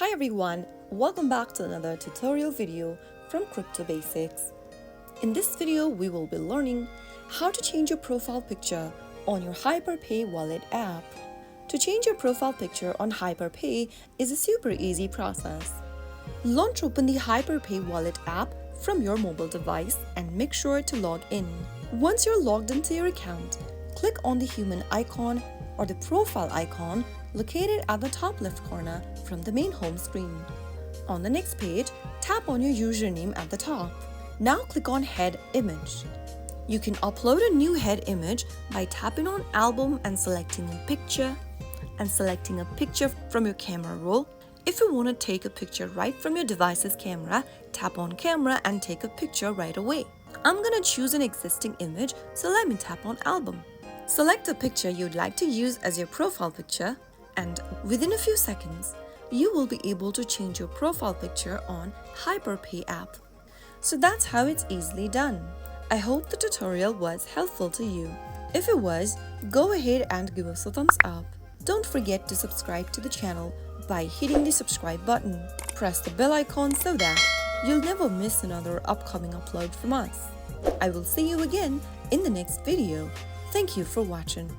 Hi everyone, welcome back to another tutorial video from Crypto Basics. In this video, we will be learning how to change your profile picture on your HyperPay wallet app. To change your profile picture on HyperPay is a super easy process. Launch open the HyperPay wallet app from your mobile device and make sure to log in. Once you're logged into your account, click on the human icon or the profile icon located at the top left corner from the main home screen. On the next page, tap on your username at the top. Now click on Head Image. You can upload a new head image by tapping on Album and selecting a picture from your camera roll. If you want to take a picture right from your device's camera, tap on Camera and take a picture right away. I'm gonna choose an existing image, so let me tap on Album. Select a picture you'd like to use as your profile picture, and within a few seconds, you will be able to change your profile picture on HyperPay app. So that's how it's easily done. I hope the tutorial was helpful to you. If it was, go ahead and give us a thumbs up. Don't forget to subscribe to the channel by hitting the subscribe button. Press the bell icon so that you'll never miss another upcoming upload from us. I will see you again in the next video. Thank you for watching.